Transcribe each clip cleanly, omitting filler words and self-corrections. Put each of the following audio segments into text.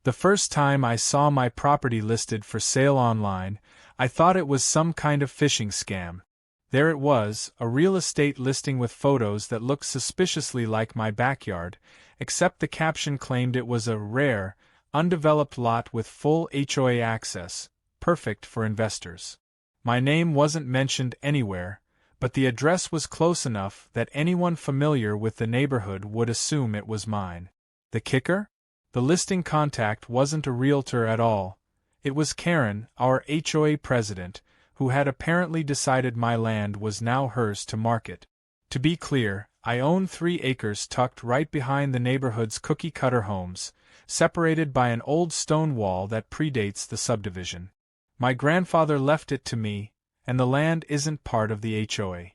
The first time I saw my property listed for sale online, I thought it was some kind of phishing scam. There it was, a real estate listing with photos that looked suspiciously like my backyard, except the caption claimed it was a rare, undeveloped lot with full HOA access, perfect for investors. My name wasn't mentioned anywhere, but the address was close enough that anyone familiar with the neighborhood would assume it was mine. The kicker? The listing contact wasn't a realtor at all. It was Karen, our HOA president, who had apparently decided my land was now hers to market. To be clear, I own 3 acres tucked right behind the neighborhood's cookie-cutter homes, separated by an old stone wall that predates the subdivision. My grandfather left it to me, and the land isn't part of the HOA.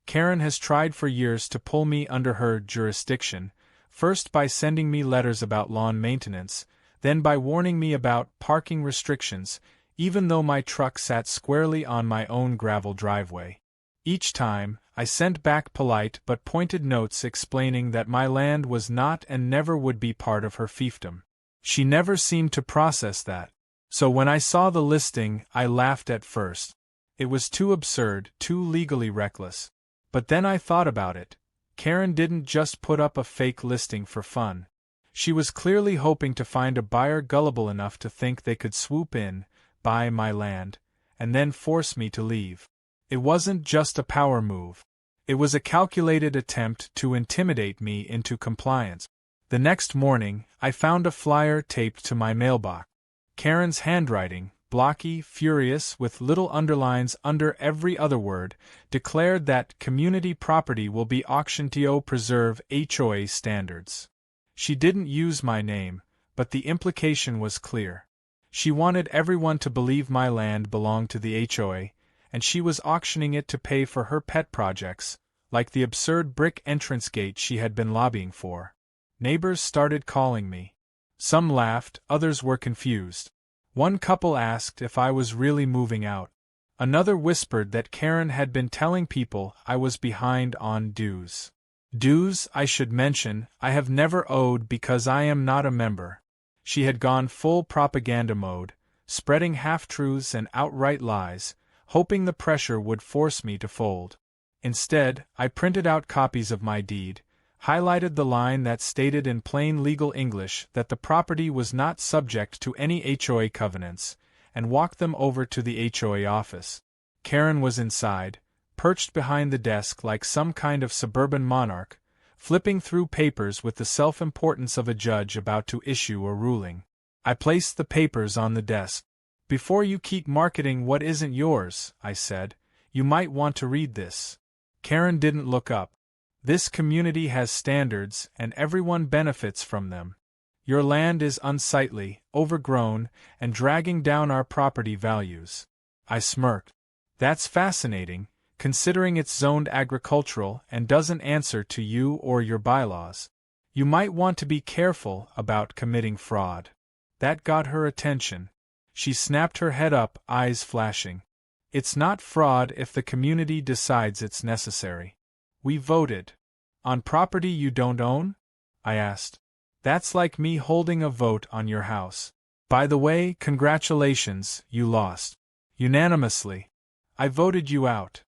Karen has tried for years to pull me under her jurisdiction, first by sending me letters about lawn maintenance, then by warning me about parking restrictions, even though my truck sat squarely on my own gravel driveway. Each time, I sent back polite but pointed notes explaining that my land was not and never would be part of her fiefdom. She never seemed to process that. So when I saw the listing, I laughed at first. It was too absurd, too legally reckless. But then I thought about it. Karen didn't just put up a fake listing for fun. She was clearly hoping to find a buyer gullible enough to think they could swoop in, buy my land, and then force me to leave. It wasn't just a power move. It was a calculated attempt to intimidate me into compliance. The next morning, I found a flyer taped to my mailbox. Karen's handwriting, blocky, furious, with little underlines under every other word, declared that community property will be auctioned to preserve HOA standards. She didn't use my name, but the implication was clear. She wanted everyone to believe my land belonged to the HOA, and she was auctioning it to pay for her pet projects, like the absurd brick entrance gate she had been lobbying for. Neighbors started calling me. Some laughed, others were confused. One couple asked if I was really moving out. Another whispered that Karen had been telling people I was behind on dues. Dues, I should mention, I have never owed because I am not a member. She had gone full propaganda mode, spreading half-truths and outright lies, hoping the pressure would force me to fold. Instead, I printed out copies of my deed, highlighted the line that stated in plain legal English that the property was not subject to any HOA covenants, and walked them over to the HOA office. Karen was inside, perched behind the desk like some kind of suburban monarch, flipping through papers with the self-importance of a judge about to issue a ruling. I placed the papers on the desk. "Before you keep marketing what isn't yours," I said, "you might want to read this." Karen didn't look up. "This community has standards, and everyone benefits from them. Your land is unsightly, overgrown, and dragging down our property values." I smirked. "That's fascinating, considering it's zoned agricultural and doesn't answer to you or your bylaws. You might want to be careful about committing fraud." That got her attention. She snapped her head up, eyes flashing. "It's not fraud if the community decides it's necessary. We voted. On property you don't own?" I asked. "That's like me holding a vote on your house. By the way, congratulations, you lost. Unanimously. I voted you out."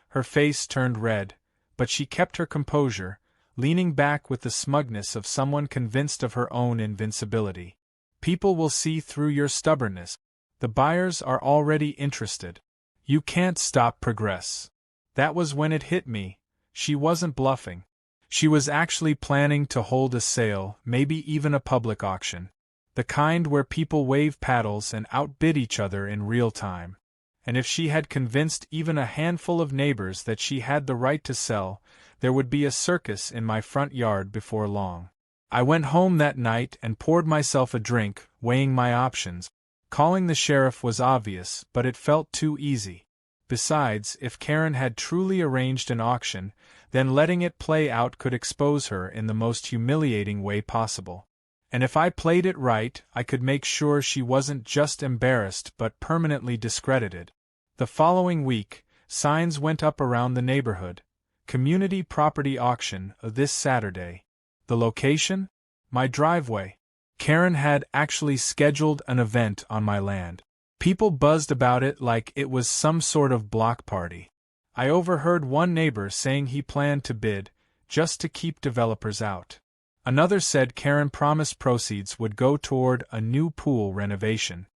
Her face turned red, but she kept her composure, leaning back with the smugness of someone convinced of her own invincibility. "People will see through your stubbornness. The buyers are already interested. You can't stop progress." That was when it hit me. She wasn't bluffing. She was actually planning to hold a sale, maybe even a public auction. The kind where people wave paddles and outbid each other in real time. And if she had convinced even a handful of neighbors that she had the right to sell, there would be a circus in my front yard before long. I went home that night and poured myself a drink, weighing my options. Calling the sheriff was obvious, but it felt too easy. Besides, if Karen had truly arranged an auction, then letting it play out could expose her in the most humiliating way possible. And if I played it right, I could make sure she wasn't just embarrassed but permanently discredited. The following week, signs went up around the neighborhood. Community property auction this Saturday. The location? My driveway. Karen had actually scheduled an event on my land. People buzzed about it like it was some sort of block party. I overheard one neighbor saying he planned to bid, just to keep developers out. Another said Karen promised proceeds would go toward a new pool renovation.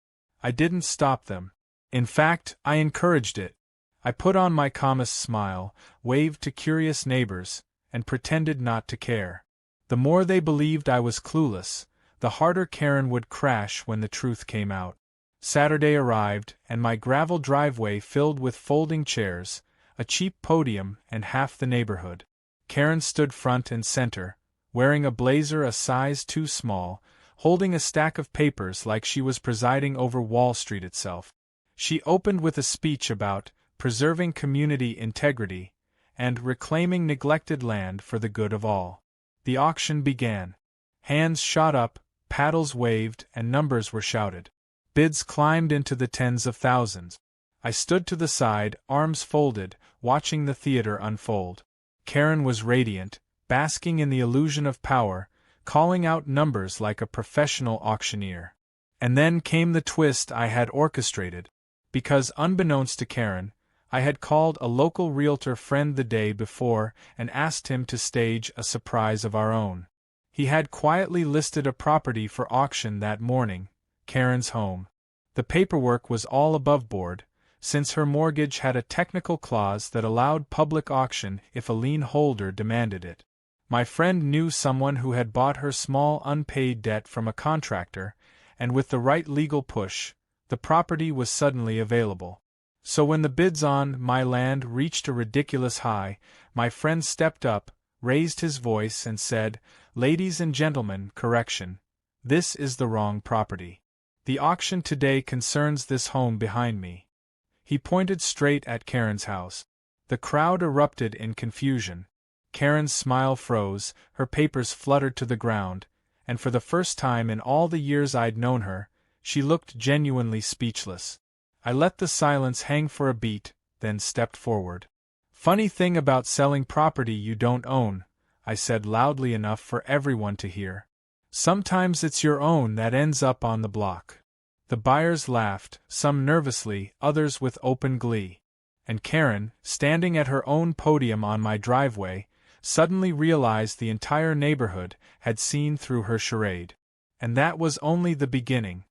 I didn't stop them. In fact, I encouraged it. I put on my calmest smile, waved to curious neighbors, and pretended not to care. The more they believed I was clueless, the harder Karen would crash when the truth came out. Saturday arrived, and my gravel driveway filled with folding chairs, a cheap podium, and half the neighborhood. Karen stood front and center, wearing a blazer a size too small, holding a stack of papers like she was presiding over Wall Street itself. She opened with a speech about preserving community integrity and reclaiming neglected land for the good of all. The auction began. Hands shot up, paddles waved, and numbers were shouted. Bids climbed into the tens of thousands. I stood to the side, arms folded, watching the theater unfold. Karen was radiant, basking in the illusion of power, calling out numbers like a professional auctioneer. And then came the twist I had orchestrated. Because unbeknownst to Karen, I had called a local realtor friend the day before and asked him to stage a surprise of our own. He had quietly listed a property for auction that morning, Karen's home. The paperwork was all above board, since her mortgage had a technical clause that allowed public auction if a lien holder demanded it. My friend knew someone who had bought her small unpaid debt from a contractor, and with the right legal push, the property was suddenly available. So when the bids on my land reached a ridiculous high, my friend stepped up, raised his voice and said, "Ladies and gentlemen, correction. This is the wrong property. The auction today concerns this home behind me." He pointed straight at Karen's house. The crowd erupted in confusion. Karen's smile froze, her papers fluttered to the ground, and for the first time in all the years I'd known her, she looked genuinely speechless. I let the silence hang for a beat, then stepped forward. "Funny thing about selling property you don't own," I said loudly enough for everyone to hear. "Sometimes it's your own that ends up on the block." The buyers laughed, some nervously, others with open glee. And Karen, standing at her own podium on my driveway, suddenly realized the entire neighborhood had seen through her charade. And that was only the beginning.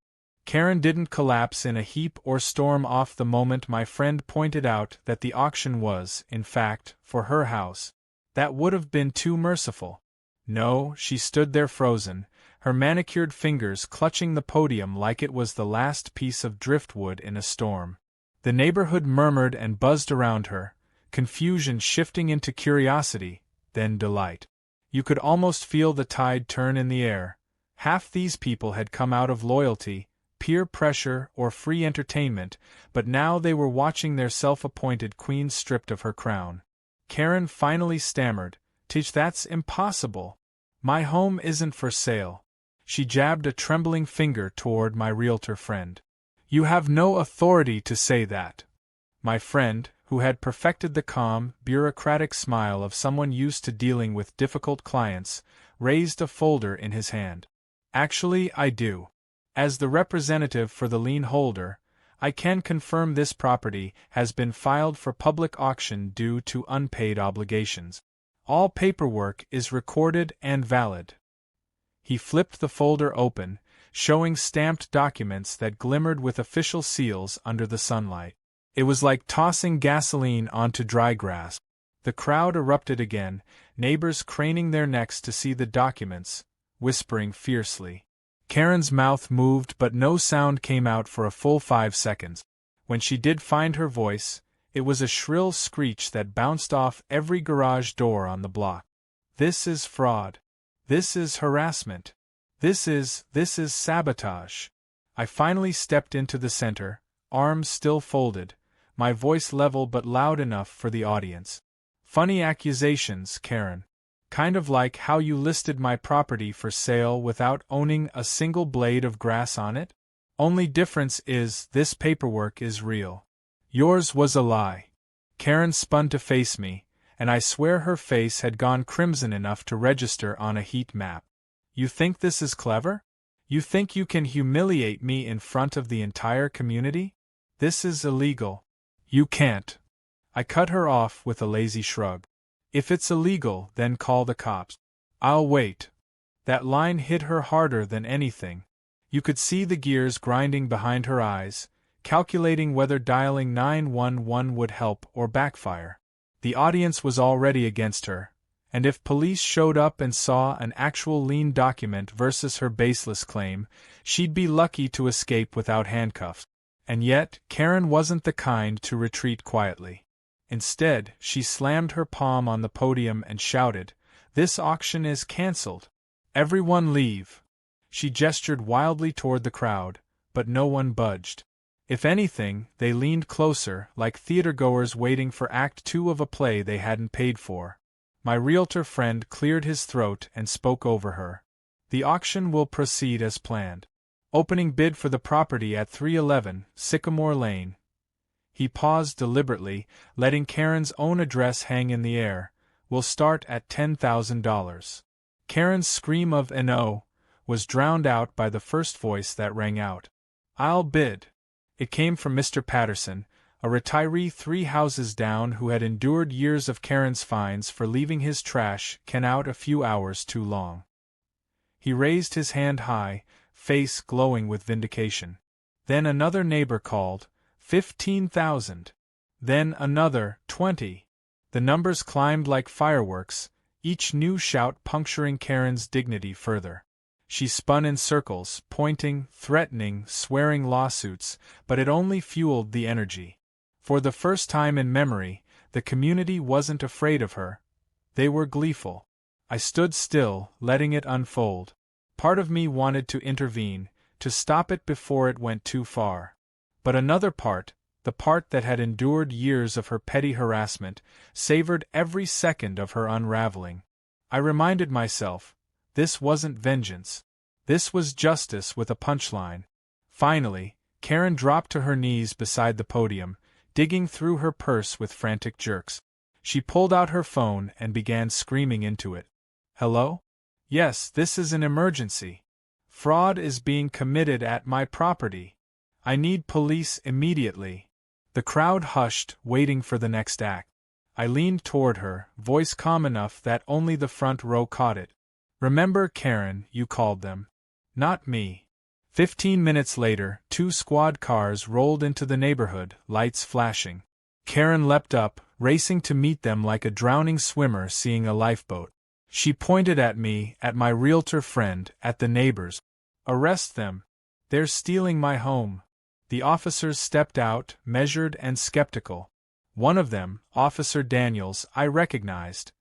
Karen didn't collapse in a heap or storm off the moment my friend pointed out that the auction was, in fact, for her house. That would have been too merciful. No, she stood there frozen, her manicured fingers clutching the podium like it was the last piece of driftwood in a storm. The neighborhood murmured and buzzed around her, confusion shifting into curiosity, then delight. You could almost feel the tide turn in the air. Half these people had come out of loyalty, peer pressure, or free entertainment, but now they were watching their self-appointed queen stripped of her crown. Karen finally stammered, "Tish, that's impossible. My home isn't for sale." She jabbed a trembling finger toward my realtor friend. "You have no authority to say that." My friend, who had perfected the calm, bureaucratic smile of someone used to dealing with difficult clients, raised a folder in his hand. "Actually, I do. As the representative for the lien holder, I can confirm this property has been filed for public auction due to unpaid obligations. All paperwork is recorded and valid." He flipped the folder open, showing stamped documents that glimmered with official seals under the sunlight. It was like tossing gasoline onto dry grass. The crowd erupted again, neighbors craning their necks to see the documents, whispering fiercely. Karen's mouth moved but no sound came out for a full 5 seconds. When she did find her voice, it was a shrill screech that bounced off every garage door on the block. "This is fraud. This is harassment. This is sabotage." I finally stepped into the center, arms still folded, my voice level but loud enough for the audience. "Funny accusations, Karen. Kind of like how you listed my property for sale without owning a single blade of grass on it? Only difference is this paperwork is real. Yours was a lie." Karen spun to face me, and I swear her face had gone crimson enough to register on a heat map. "You think this is clever? You think you can humiliate me in front of the entire community? This is illegal. You can't. I cut her off with a lazy shrug. If it's illegal, then call the cops. I'll wait. That line hit her harder than anything. You could see the gears grinding behind her eyes, calculating whether dialing 911 would help or backfire. The audience was already against her, and if police showed up and saw an actual lien document versus her baseless claim, she'd be lucky to escape without handcuffs. And yet, Karen wasn't the kind to retreat quietly. Instead, she slammed her palm on the podium and shouted, "This auction is cancelled. Everyone leave." She gestured wildly toward the crowd, but no one budged. If anything, they leaned closer, like theatergoers waiting for Act 2 of a play they hadn't paid for. My realtor friend cleared his throat and spoke over her. "The auction will proceed as planned. Opening bid for the property at 311 Sycamore Lane." He paused deliberately, letting Karen's own address hang in the air. "Will start at $10,000. Karen's scream of "no" was drowned out by the first voice that rang out. "I'll bid." It came from Mr. Patterson, a retiree 3 houses down who had endured years of Karen's fines for leaving his trash can out a few hours too long. He raised his hand high, face glowing with vindication. Then another neighbor called, 15,000. Then another, 20. The numbers climbed like fireworks, each new shout puncturing Karen's dignity further. She spun in circles, pointing, threatening, swearing lawsuits, but it only fueled the energy. For the first time in memory, the community wasn't afraid of her. They were gleeful. I stood still, letting it unfold. Part of me wanted to intervene, to stop it before it went too far. But another part, the part that had endured years of her petty harassment, savored every second of her unraveling. I reminded myself, this wasn't vengeance. This was justice with a punchline. Finally, Karen dropped to her knees beside the podium, digging through her purse with frantic jerks. She pulled out her phone and began screaming into it. "Hello? Yes, this is an emergency. Fraud is being committed at my property. I need police immediately." The crowd hushed, waiting for the next act. I leaned toward her, voice calm enough that only the front row caught it. "Remember, Karen, you called them. Not me." 15 minutes later, 2 squad cars rolled into the neighborhood, lights flashing. Karen leapt up, racing to meet them like a drowning swimmer seeing a lifeboat. She pointed at me, at my realtor friend, at the neighbors. "Arrest them. They're stealing my home." The officers stepped out, measured and skeptical. One of them, Officer Daniels, I recognized.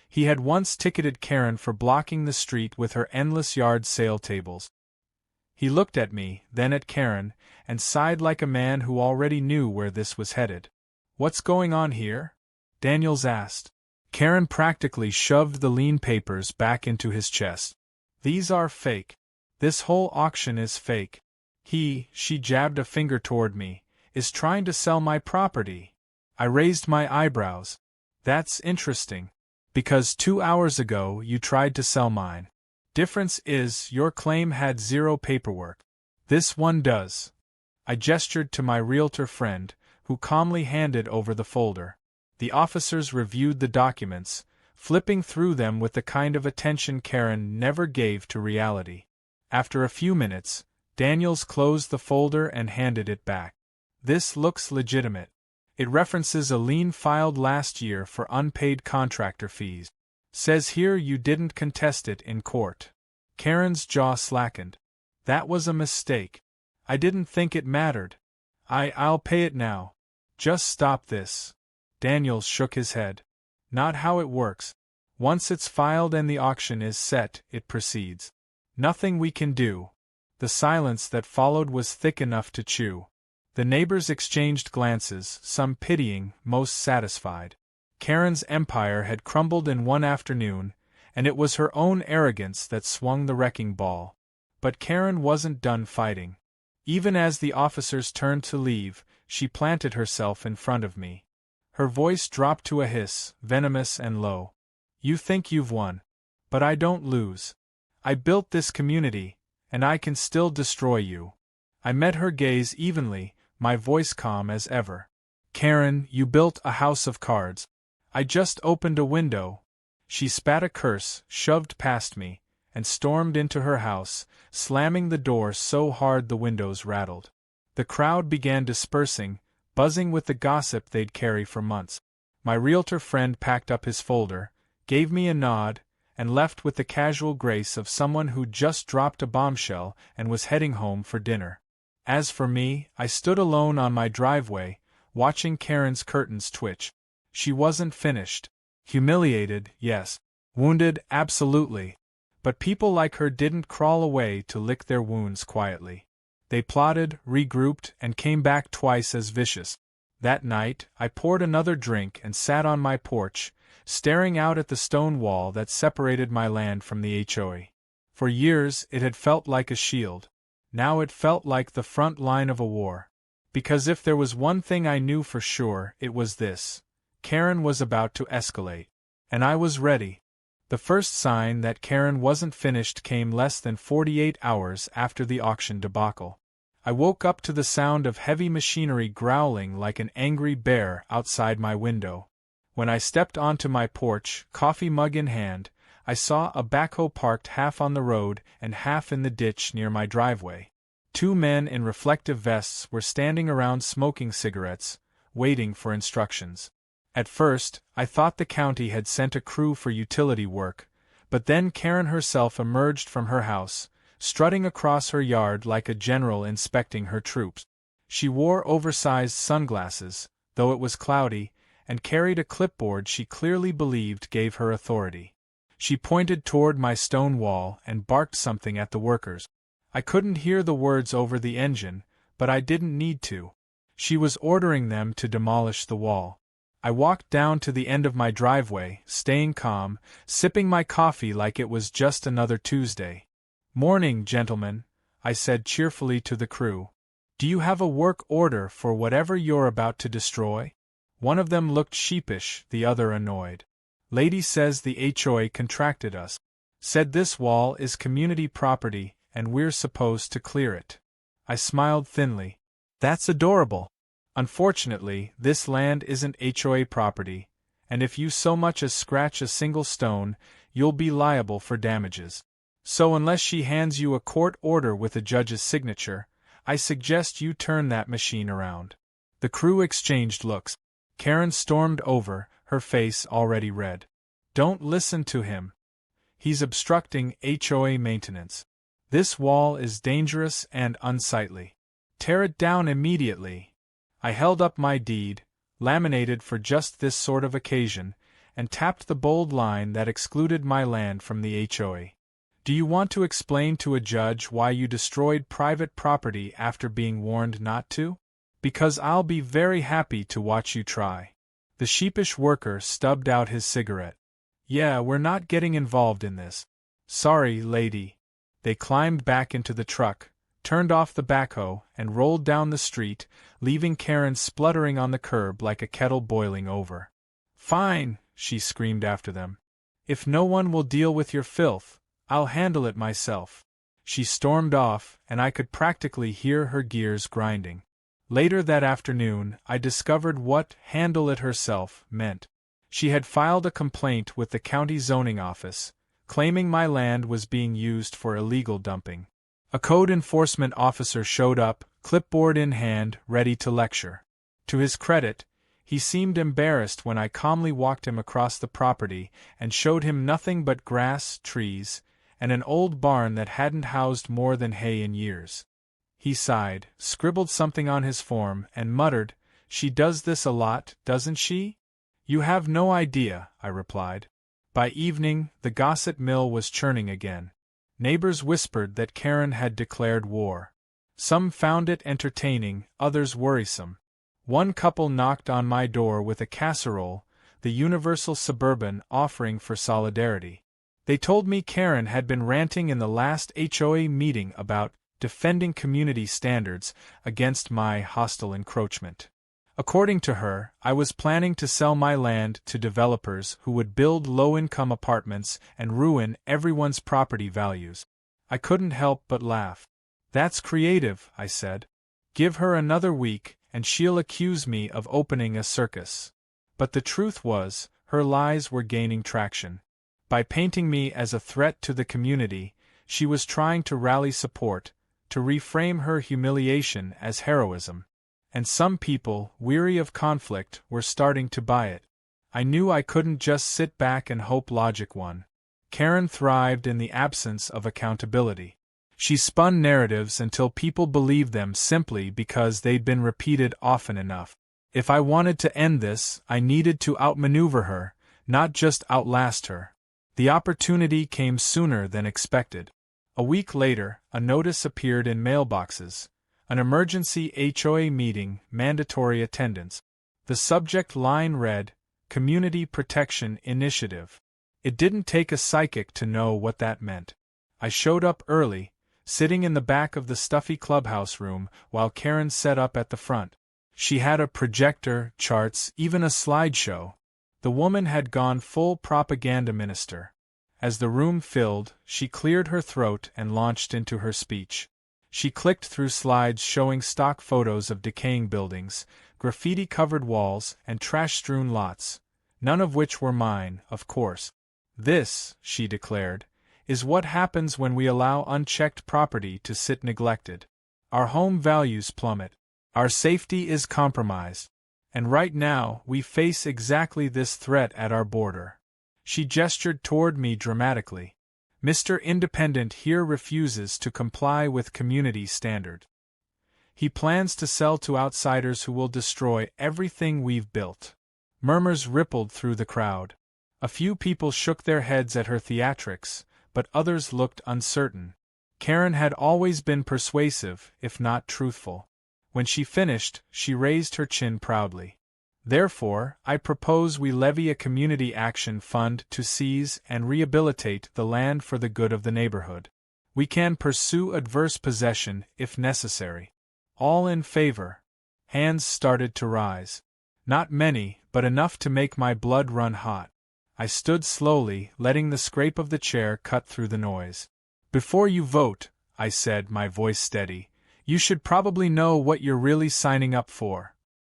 He had once ticketed Karen for blocking the street with her endless yard sale tables. He looked at me, then at Karen, and sighed like a man who already knew where this was headed. "What's going on here?" Daniels asked. Karen practically shoved the lien papers back into his chest. "These are fake. This whole auction is fake. She jabbed a finger toward me, is trying to sell my property." I raised my eyebrows. "That's interesting. Because 2 hours ago you tried to sell mine. Difference is, your claim had 0 paperwork. This one does." I gestured to my realtor friend, who calmly handed over the folder. The officers reviewed the documents, flipping through them with the kind of attention Karen never gave to reality. After a few minutes, Daniels closed the folder and handed it back. "This looks legitimate. It references a lien filed last year for unpaid contractor fees. Says here you didn't contest it in court." Karen's jaw slackened. "That was a mistake. I didn't think it mattered. I'll pay it now. Just stop this." Daniels shook his head. "Not how it works. Once it's filed and the auction is set, it proceeds. Nothing we can do." The silence that followed was thick enough to chew. The neighbors exchanged glances, some pitying, most satisfied. Karen's empire had crumbled in one afternoon, and it was her own arrogance that swung the wrecking ball. But Karen wasn't done fighting. Even as the officers turned to leave, she planted herself in front of me. Her voice dropped to a hiss, venomous and low. "You think you've won. But I don't lose. I built this community, and I can still destroy you. I met her gaze evenly, my voice calm as ever. Karen, you built a house of cards. I just opened a window. She spat a curse, shoved past me, and stormed into her house, slamming the door so hard the windows rattled. The crowd began dispersing, buzzing with the gossip they'd carry for months. My realtor friend packed up his folder, gave me a nod, and left with the casual grace of someone who'd just dropped a bombshell and was heading home for dinner. As for me, I stood alone on my driveway, watching Karen's curtains twitch. She wasn't finished. Humiliated, yes. Wounded, absolutely. But people like her didn't crawl away to lick their wounds quietly. They plotted, regrouped, and came back twice as vicious. That night, I poured another drink and sat on my porch, staring out at the stone wall that separated my land from the HOA. For years, it had felt like a shield. Now it felt like the front line of a war. Because if there was one thing I knew for sure, it was this. Karen was about to escalate. And I was ready. The first sign that Karen wasn't finished came less than 48 hours after the auction debacle. I woke up to the sound of heavy machinery growling like an angry bear outside my window. When I stepped onto my porch, coffee mug in hand, I saw a backhoe parked half on the road and half in the ditch near my driveway. Two men in reflective vests were standing around smoking cigarettes, waiting for instructions. At first, I thought the county had sent a crew for utility work, but then Karen herself emerged from her house, strutting across her yard like a general inspecting her troops. She wore oversized sunglasses, though it was cloudy, and carried a clipboard she clearly believed gave her authority. She pointed toward my stone wall and barked something at the workers. I couldn't hear the words over the engine, but I didn't need to. She was ordering them to demolish the wall. I walked down to the end of my driveway, staying calm, sipping my coffee like it was just another Tuesday. "Morning, gentlemen," I said cheerfully to the crew. "Do you have a work order for whatever you're about to destroy?" One of them looked sheepish, the other annoyed. "Lady says the HOA contracted us. Said this wall is community property and we're supposed to clear it." I smiled thinly. "That's adorable. Unfortunately, this land isn't HOA property, and if you so much as scratch a single stone, you'll be liable for damages. So unless she hands you a court order with a judge's signature, I suggest you turn that machine around." The crew exchanged looks. Karen stormed over, her face already red. "Don't listen to him. He's obstructing HOA maintenance. This wall is dangerous and unsightly. Tear it down immediately." I held up my deed, laminated for just this sort of occasion, and tapped the bold line that excluded my land from the HOA. "Do you want to explain to a judge why you destroyed private property after being warned not to? Because I'll be very happy to watch you try." The sheepish worker stubbed out his cigarette. "Yeah, we're not getting involved in this. Sorry, lady." They climbed back into the truck, turned off the backhoe, and rolled down the street, leaving Karen spluttering on the curb like a kettle boiling over. "Fine," she screamed after them. "If no one will deal with your filth, I'll handle it myself." She stormed off, and I could practically hear her gears grinding. Later that afternoon, I discovered what "handle it herself" meant. She had filed a complaint with the county zoning office, claiming my land was being used for illegal dumping. A code enforcement officer showed up, clipboard in hand, ready to lecture. To his credit, he seemed embarrassed when I calmly walked him across the property and showed him nothing but grass, trees, and an old barn that hadn't housed more than hay in years. He sighed, scribbled something on his form, and muttered, "She does this a lot, doesn't she?" "You have no idea," I replied. By evening, the gossip mill was churning again. Neighbors whispered that Karen had declared war. Some found it entertaining, others worrisome. One couple knocked on my door with a casserole, the universal suburban offering for solidarity. They told me Karen had been ranting in the last HOA meeting about defending community standards against my hostile encroachment. According to her, I was planning to sell my land to developers who would build low-income apartments and ruin everyone's property values. I couldn't help but laugh. That's creative, I said. Give her another week, and she'll accuse me of opening a circus. But the truth was, her lies were gaining traction. By painting me as a threat to the community, she was trying to rally support, to reframe her humiliation as heroism. And some people, weary of conflict, were starting to buy it. I knew I couldn't just sit back and hope logic won. Karen thrived in the absence of accountability. She spun narratives until people believed them simply because they'd been repeated often enough. If I wanted to end this, I needed to outmaneuver her, not just outlast her. The opportunity came sooner than expected. A week later, a notice appeared in mailboxes. An emergency HOA meeting, mandatory attendance. The subject line read, Community Protection Initiative. It didn't take a psychic to know what that meant. I showed up early, sitting in the back of the stuffy clubhouse room while Karen set up at the front. She had a projector, charts, even a slideshow. The woman had gone full propaganda minister. As the room filled, she cleared her throat and launched into her speech. She clicked through slides showing stock photos of decaying buildings, graffiti-covered walls, and trash-strewn lots, none of which were mine, of course. This, she declared, is what happens when we allow unchecked property to sit neglected. Our home values plummet. Our safety is compromised. And right now, we face exactly this threat at our border. She gestured toward me dramatically. Mr. Independent here refuses to comply with community standard. He plans to sell to outsiders who will destroy everything we've built. Murmurs rippled through the crowd. A few people shook their heads at her theatrics, but others looked uncertain. Karen had always been persuasive, if not truthful. When she finished, she raised her chin proudly. Therefore, I propose we levy a community action fund to seize and rehabilitate the land for the good of the neighborhood. We can pursue adverse possession if necessary. All in favor? Hands started to rise. Not many, but enough to make my blood run hot. I stood slowly, letting the scrape of the chair cut through the noise. Before you vote, I said, my voice steady, you should probably know what you're really signing up for.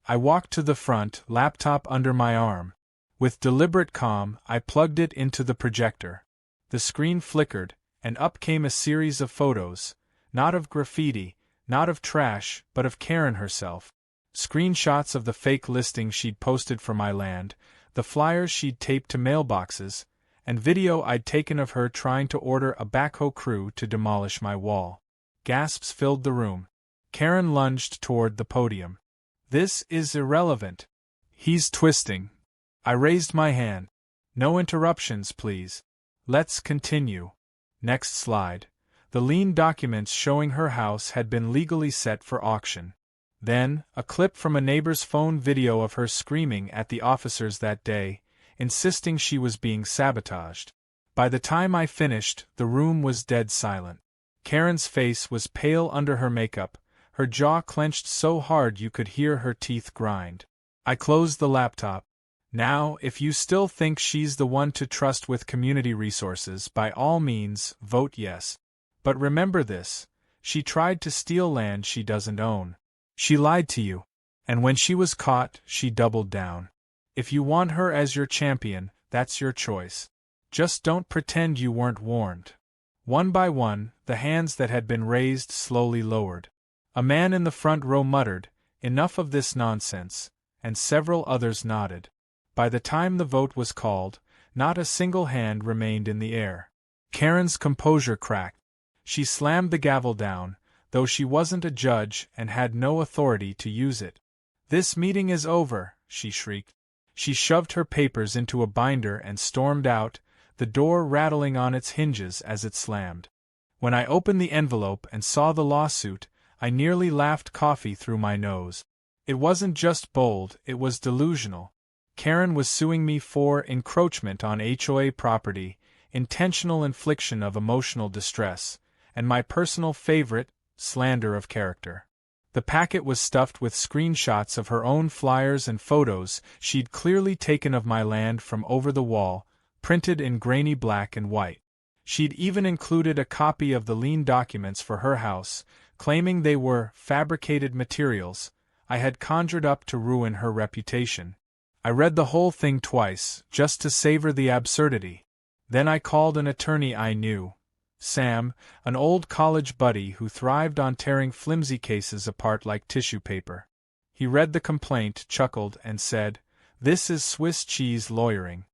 I walked to the front, laptop under my arm. With deliberate calm, I plugged it into the projector. The screen flickered, and up came a series of photos, not of graffiti, not of trash, but of Karen herself. Screenshots of the fake listing she'd posted for my land, the flyers she'd taped to mailboxes, and video I'd taken of her trying to order a backhoe crew to demolish my wall. Gasps filled the room. Karen lunged toward the podium. This is irrelevant. He's twisting. I raised my hand. No interruptions, please. Let's continue. Next slide. The lean documents showing her house had been legally set for auction. Then, a clip from a neighbor's phone video of her screaming at the officers that day, insisting she was being sabotaged. By the time I finished, the room was dead silent. Karen's face was pale under her makeup, her jaw clenched so hard you could hear her teeth grind. I closed the laptop. Now, if you still think she's the one to trust with community resources, by all means, vote yes. But remember this, she tried to steal land she doesn't own. She lied to you. And when she was caught, she doubled down. If you want her as your champion, that's your choice. Just don't pretend you weren't warned. One by one, the hands that had been raised slowly lowered. A man in the front row muttered, "Enough of this nonsense," and several others nodded. By the time the vote was called, not a single hand remained in the air. Karen's composure cracked. She slammed the gavel down, though she wasn't a judge and had no authority to use it. "This meeting is over," she shrieked. She shoved her papers into a binder and stormed out, the door rattling on its hinges as it slammed. When I opened the envelope and saw the lawsuit, I nearly laughed coffee through my nose. It wasn't just bold, it was delusional. Karen was suing me for encroachment on HOA property, intentional infliction of emotional distress, and my personal favorite, slander of character. The packet was stuffed with screenshots of her own flyers and photos she'd clearly taken of my land from over the wall, printed in grainy black and white. She'd even included a copy of the lien documents for her house, claiming they were fabricated materials I had conjured up to ruin her reputation. I read the whole thing twice, just to savor the absurdity. Then I called an attorney I knew, Sam, an old college buddy who thrived on tearing flimsy cases apart like tissue paper. He read the complaint, chuckled, and said, "This is Swiss cheese lawyering.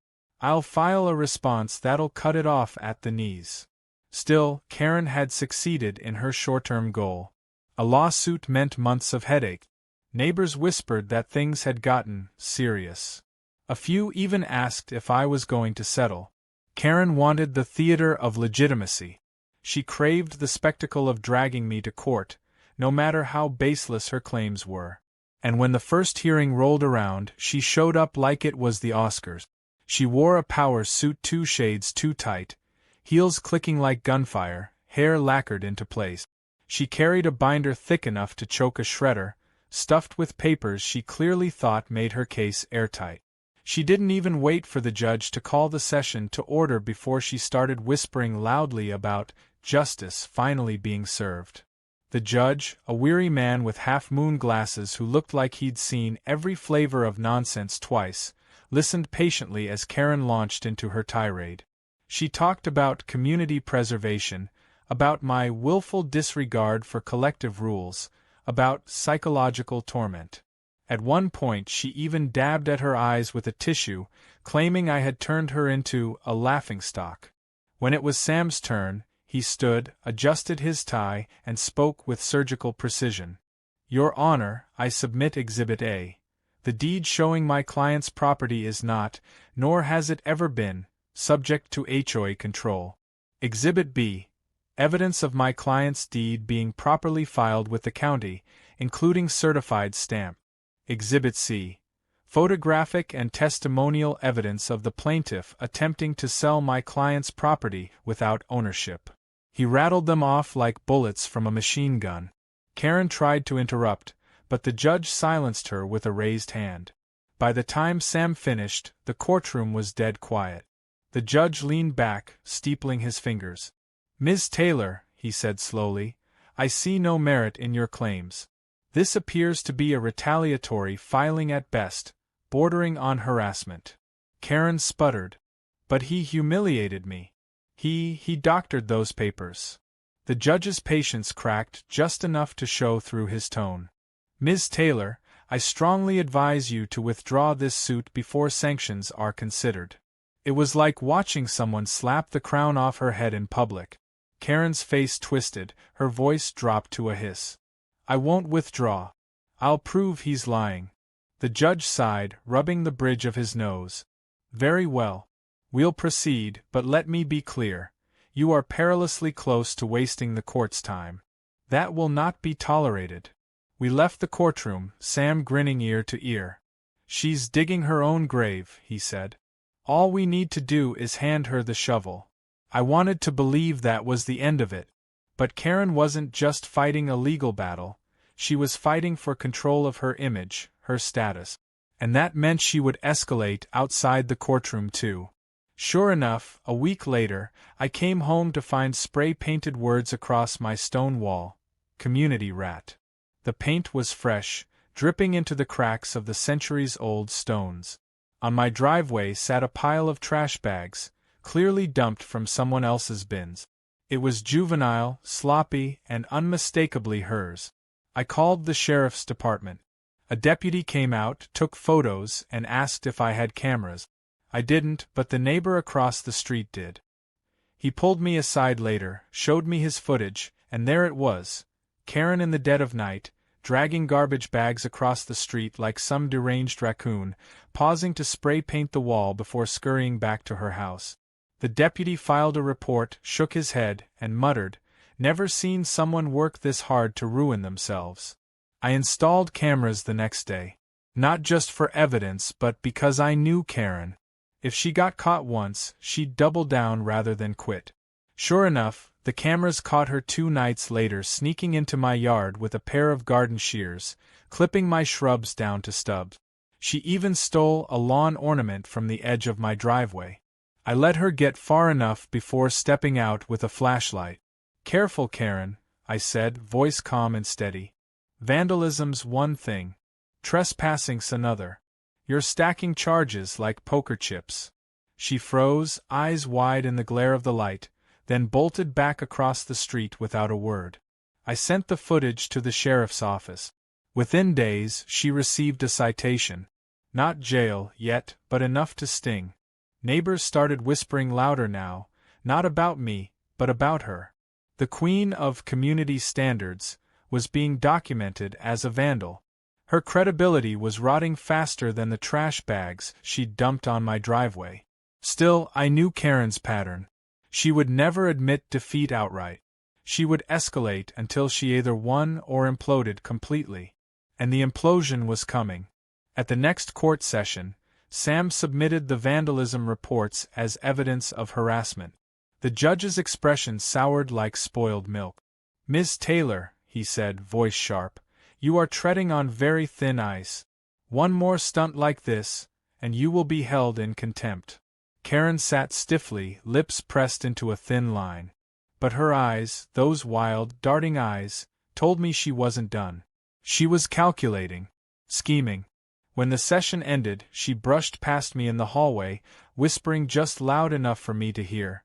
I'll file a response that'll cut it off at the knees." Still, Karen had succeeded in her short-term goal. A lawsuit meant months of headache. Neighbors whispered that things had gotten serious. A few even asked if I was going to settle. Karen wanted the theater of legitimacy. She craved the spectacle of dragging me to court, no matter how baseless her claims were. And when the first hearing rolled around, she showed up like it was the Oscars. She wore a power suit 2 shades too tight, heels clicking like gunfire, hair lacquered into place. She carried a binder thick enough to choke a shredder, stuffed with papers she clearly thought made her case airtight. She didn't even wait for the judge to call the session to order before she started whispering loudly about justice finally being served. The judge, a weary man with half-moon glasses who looked like he'd seen every flavor of nonsense twice, listened patiently as Karen launched into her tirade. She talked about community preservation, about my willful disregard for collective rules, about psychological torment. At one point she even dabbed at her eyes with a tissue, claiming I had turned her into a laughingstock. When it was Sam's turn, he stood, adjusted his tie, and spoke with surgical precision. "Your Honor, I submit Exhibit A. The deed showing my client's property is not, nor has it ever been, subject to HOA control. Exhibit B. Evidence of my client's deed being properly filed with the county, including certified stamp. Exhibit C. Photographic and testimonial evidence of the plaintiff attempting to sell my client's property without ownership." He rattled them off like bullets from a machine gun. Karen tried to interrupt, but the judge silenced her with a raised hand. By the time Sam finished, the courtroom was dead quiet. The judge leaned back, steepling his fingers. "Ms. Taylor," he said slowly, "I see no merit in your claims. This appears to be a retaliatory filing at best, bordering on harassment." Karen sputtered. "But he humiliated me. He doctored those papers." The judge's patience cracked just enough to show through his tone. "Ms. Taylor, I strongly advise you to withdraw this suit before sanctions are considered." It was like watching someone slap the crown off her head in public. Karen's face twisted, her voice dropped to a hiss. "I won't withdraw. I'll prove he's lying." The judge sighed, rubbing the bridge of his nose. "Very well. We'll proceed, but let me be clear. You are perilously close to wasting the court's time. That will not be tolerated." We left the courtroom, Sam grinning ear to ear. "She's digging her own grave," he said. "All we need to do is hand her the shovel." I wanted to believe that was the end of it. But Karen wasn't just fighting a legal battle, she was fighting for control of her image, her status. And that meant she would escalate outside the courtroom too. Sure enough, a week later, I came home to find spray-painted words across my stone wall: "Community rat." The paint was fresh, dripping into the cracks of the centuries-old stones. On my driveway sat a pile of trash bags, clearly dumped from someone else's bins. It was juvenile, sloppy, and unmistakably hers. I called the sheriff's department. A deputy came out, took photos, and asked if I had cameras. I didn't, but the neighbor across the street did. He pulled me aside later, showed me his footage, and there it was, Karen in the dead of night, dragging garbage bags across the street like some deranged raccoon, pausing to spray paint the wall before scurrying back to her house. The deputy filed a report, shook his head, and muttered, "Never seen someone work this hard to ruin themselves." I installed cameras the next day. Not just for evidence, but because I knew Karen. If she got caught once, she'd double down rather than quit. Sure enough, the cameras caught her 2 nights later sneaking into my yard with a pair of garden shears, clipping my shrubs down to stubs. She even stole a lawn ornament from the edge of my driveway. I let her get far enough before stepping out with a flashlight. "Careful, Karen," I said, voice calm and steady. "Vandalism's one thing. Trespassing's another. You're stacking charges like poker chips." She froze, eyes wide in the glare of the light, then bolted back across the street without a word. I sent the footage to the sheriff's office. Within days, she received a citation. Not jail yet, but enough to sting. Neighbors started whispering louder now, not about me, but about her. The queen of community standards was being documented as a vandal. Her credibility was rotting faster than the trash bags she'd dumped on my driveway. Still, I knew Karen's pattern. She would never admit defeat outright. She would escalate until she either won or imploded completely. And the implosion was coming. At the next court session, Sam submitted the vandalism reports as evidence of harassment. The judge's expression soured like spoiled milk. "Ms. Taylor," he said, voice sharp, "you are treading on very thin ice. One more stunt like this, and you will be held in contempt." Karen sat stiffly, lips pressed into a thin line. But her eyes, those wild, darting eyes, told me she wasn't done. She was calculating, scheming. When the session ended, she brushed past me in the hallway, whispering just loud enough for me to hear,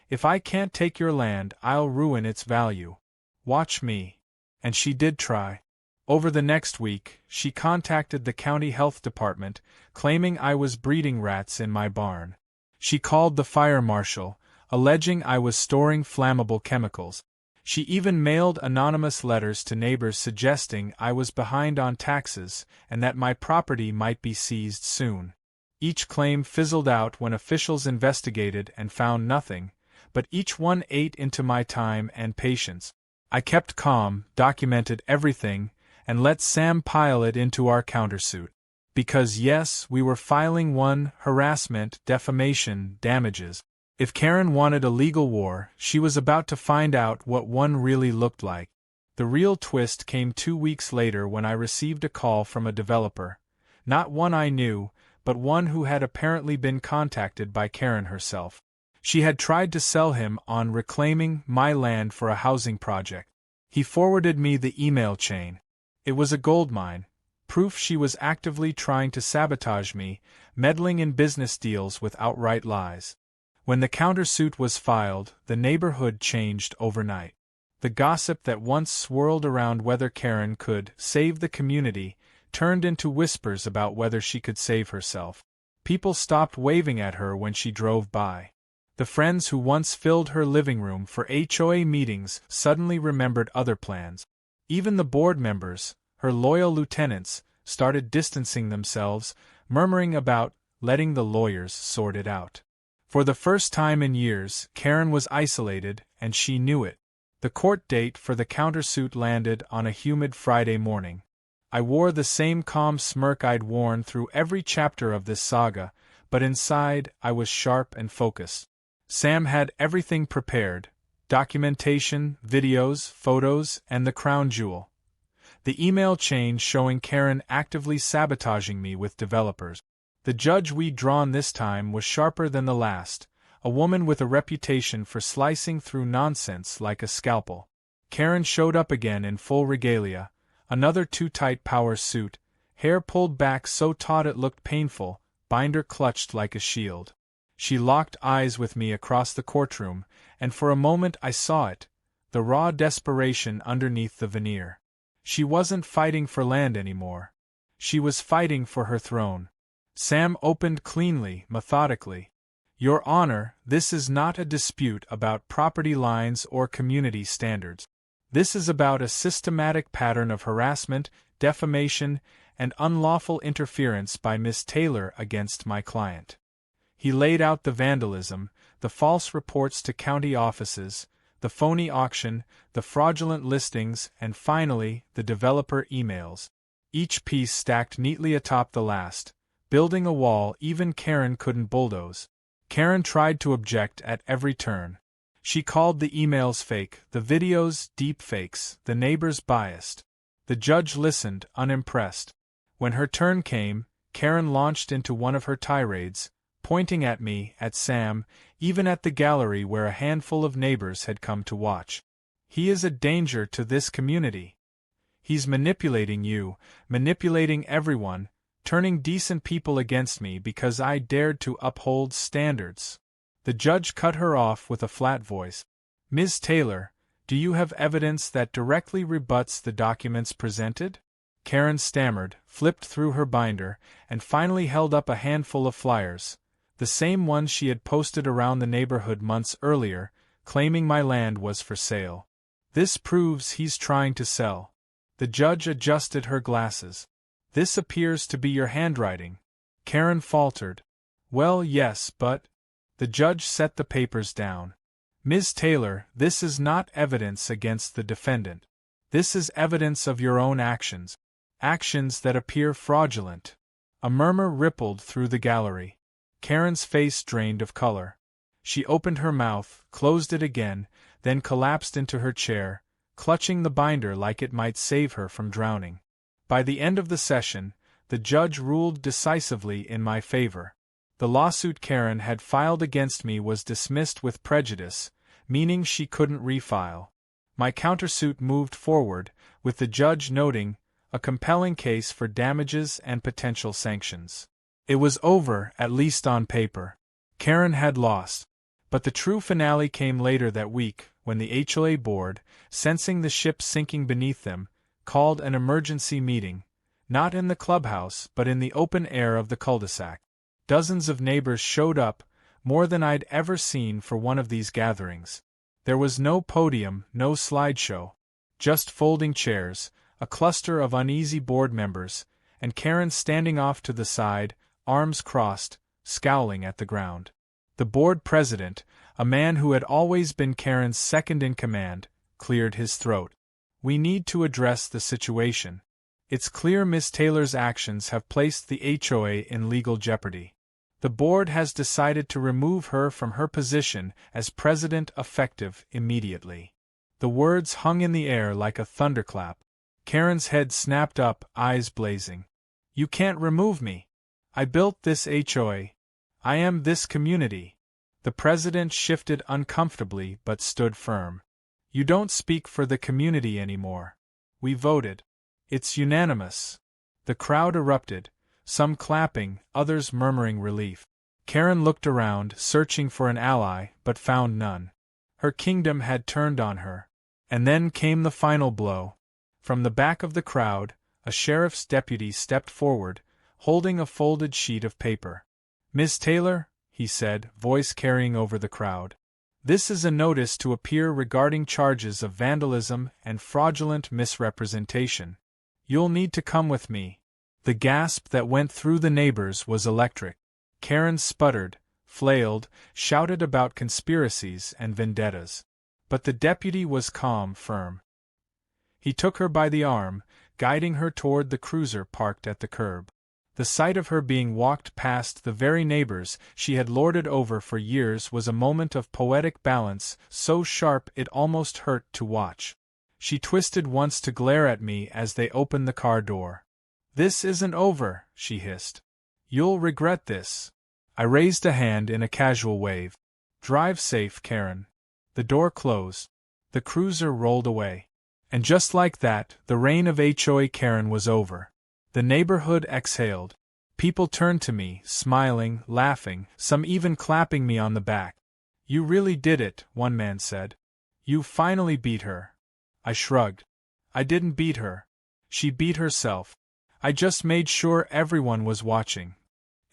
"If I can't take your land, I'll ruin its value. Watch me." And she did try. Over the next week, she contacted the county health department, claiming I was breeding rats in my barn. She called the fire marshal, alleging I was storing flammable chemicals. She even mailed anonymous letters to neighbors suggesting I was behind on taxes and that my property might be seized soon. Each claim fizzled out when officials investigated and found nothing, but each one ate into my time and patience. I kept calm, documented everything, and let Sam pile it into our countersuit. Because yes, we were filing one, harassment, defamation, damages. If Karen wanted a legal war, she was about to find out what one really looked like. The real twist came 2 weeks later when I received a call from a developer. Not one I knew, but one who had apparently been contacted by Karen herself. She had tried to sell him on reclaiming my land for a housing project. He forwarded me the email chain. It was a goldmine, proof she was actively trying to sabotage me, meddling in business deals with outright lies. When the countersuit was filed, the neighborhood changed overnight. The gossip that once swirled around whether Karen could save the community turned into whispers about whether she could save herself. People stopped waving at her when she drove by. The friends who once filled her living room for HOA meetings suddenly remembered other plans. Even the board members, her loyal lieutenants, started distancing themselves, murmuring about letting the lawyers sort it out. For the first time in years, Karen was isolated, and she knew it. The court date for the countersuit landed on a humid Friday morning. I wore the same calm smirk I'd worn through every chapter of this saga, but inside I was sharp and focused. Sam had everything prepared: documentation, videos, photos, and the crown jewel. The email chain showing Karen actively sabotaging me with developers. The judge we'd drawn this time was sharper than the last, a woman with a reputation for slicing through nonsense like a scalpel. Karen showed up again in full regalia, another too-tight power suit, hair pulled back so taut it looked painful, binder clutched like a shield. She locked eyes with me across the courtroom, and for a moment I saw it, the raw desperation underneath the veneer. She wasn't fighting for land anymore. She was fighting for her throne. Sam opened cleanly, methodically. "Your Honor, this is not a dispute about property lines or community standards. This is about a systematic pattern of harassment, defamation, and unlawful interference by Miss Taylor against my client." He laid out the vandalism, the false reports to county offices, the phony auction, the fraudulent listings, and finally, the developer emails. Each piece stacked neatly atop the last, building a wall even Karen couldn't bulldoze. Karen tried to object at every turn. She called the emails fake, the videos deep fakes, the neighbors biased. The judge listened, unimpressed. When her turn came, Karen launched into one of her tirades, pointing at me, at Sam, even at the gallery where a handful of neighbors had come to watch. He is a danger to this community. He's manipulating you, manipulating everyone, turning decent people against me because I dared to uphold standards. The judge cut her off with a flat voice. Ms. Taylor, do you have evidence that directly rebuts the documents presented? Karen stammered, flipped through her binder, and finally held up a handful of flyers, the same ones she had posted around the neighborhood months earlier, claiming my land was for sale. This proves he's trying to sell. The judge adjusted her glasses. This appears to be your handwriting. Karen faltered. Well, yes, but... The judge set the papers down. Ms. Taylor, this is not evidence against the defendant. This is evidence of your own actions. Actions that appear fraudulent. A murmur rippled through the gallery. Karen's face drained of color. She opened her mouth, closed it again, then collapsed into her chair, clutching the binder like it might save her from drowning. By the end of the session, the judge ruled decisively in my favor. The lawsuit Karen had filed against me was dismissed with prejudice, meaning she couldn't refile. My countersuit moved forward, with the judge noting, a compelling case for damages and potential sanctions. It was over, at least on paper. Karen had lost. But the true finale came later that week, when the HOA board, sensing the ship sinking beneath them, called an emergency meeting, not in the clubhouse but in the open air of the cul-de-sac. Dozens of neighbors showed up, more than I'd ever seen for one of these gatherings. There was no podium, no slideshow. Just folding chairs, a cluster of uneasy board members, and Karen standing off to the side, arms crossed, scowling at the ground. The board president, a man who had always been Karen's second-in-command, cleared his throat. We need to address the situation. It's clear Ms. Taylor's actions have placed the HOA in legal jeopardy. The board has decided to remove her from her position as president effective immediately. The words hung in the air like a thunderclap. Karen's head snapped up, eyes blazing. You can't remove me. I built this HOA. I am this community. The president shifted uncomfortably but stood firm. You don't speak for the community anymore. We voted. It's unanimous. The crowd erupted, some clapping, others murmuring relief. Karen looked around, searching for an ally, but found none. Her kingdom had turned on her. And then came the final blow. From the back of the crowd, a sheriff's deputy stepped forward, holding a folded sheet of paper. Miss Taylor, he said, voice carrying over the crowd. This is a notice to appear regarding charges of vandalism and fraudulent misrepresentation. You'll need to come with me. The gasp that went through the neighbors was electric. Karen sputtered, flailed, shouted about conspiracies and vendettas. But the deputy was calm, firm. He took her by the arm, guiding her toward the cruiser parked at the curb. The sight of her being walked past the very neighbors she had lorded over for years was a moment of poetic balance, so sharp it almost hurt to watch. She twisted once to glare at me as they opened the car door. This isn't over, she hissed. You'll regret this. I raised a hand in a casual wave. Drive safe, Karen. The door closed. The cruiser rolled away. And just like that, the reign of HOA Karen was over. The neighborhood exhaled. People turned to me, smiling, laughing, some even clapping me on the back. You really did it, one man said. You finally beat her. I shrugged. I didn't beat her. She beat herself. I just made sure everyone was watching.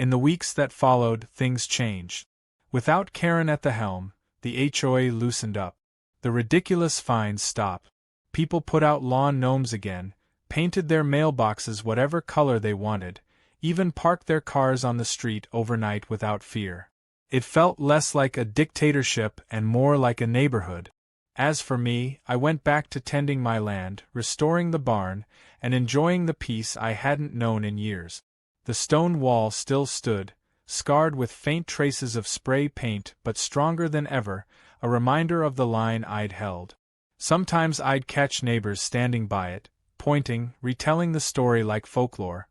In the weeks that followed, things changed. Without Karen at the helm, the HOA loosened up. The ridiculous fines stopped. People put out lawn gnomes again, painted their mailboxes whatever color they wanted, even parked their cars on the street overnight without fear. It felt less like a dictatorship and more like a neighborhood. As for me, I went back to tending my land, restoring the barn, and enjoying the peace I hadn't known in years. The stone wall still stood, scarred with faint traces of spray paint but stronger than ever, a reminder of the line I'd held. Sometimes I'd catch neighbors standing by it, pointing, retelling the story like folklore,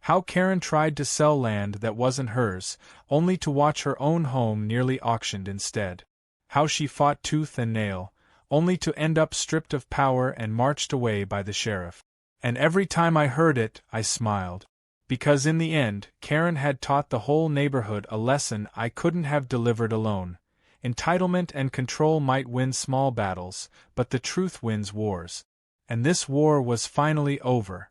How Karen tried to sell land that wasn't hers, only to watch her own home nearly auctioned instead. How she fought tooth and nail, only to end up stripped of power and marched away by the sheriff. And every time I heard it, I smiled. Because in the end, Karen had taught the whole neighborhood a lesson I couldn't have delivered alone. Entitlement and control might win small battles, but the truth wins wars. And this war was finally over.